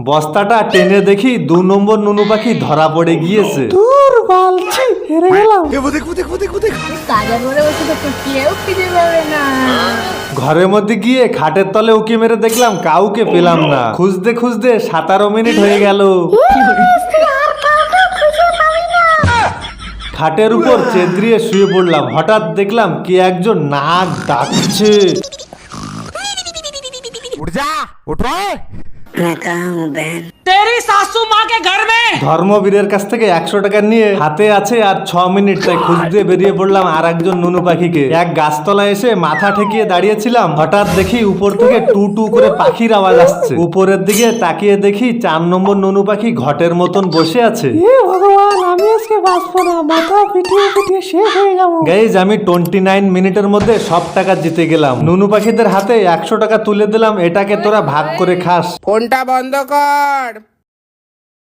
বস্তাটা টেনে দেখি 2 নম্বর নুনু পাখি ধরা পড়ে গিয়েছে। দূর বালছি, হেরে গেলাম। কাজের ঘরে বসে তো কেউ খুঁজে পাবে না। ঘরের মধ্যে গিয়ে খাটের তলে উকি মেরে দেখলাম কাউকে পেলাম না। খুঁজতে খুঁজতে 17 মিনিট হয়ে গেল। খাটের উপর চেদ্রিয়ে শুয়ে পড়লাম। হঠাৎ দেখলাম কে একজন নাক ডাকছে। ধর্মবীরের কাছ থেকে 100 টাকা নিয়ে হাতে আছে আর 6 মিনিট, তাই খুঁজতে বেরিয়ে পড়লাম আর একজন নুনু পাখিকে। এক গাছতলায় এসে মাথা ঠেকিয়ে দাঁড়িয়েছিলাম। হঠাৎ দেখি উপর থেকে টু টু করে পাখির আওয়াজ আসছে। উপরের দিকে তাকিয়ে দেখি 4 নম্বর নুনু পাখি ঘটের মতন বসে আছে। এ ভগবান, আমি আজকে বাঁচবো না, মাথা পিটিয়ে পিটিয়ে শেষ হয়ে যাবো। গাইজ, আমি 29 মিনিটের মধ্যে সব টাকা জিতে গেলাম। নুনু পাখিদের হাতে 100 টাকা তুলে দিলাম, এটাকে তোরা ভাগ করে খাস। ফোনটা বন্ধ কর।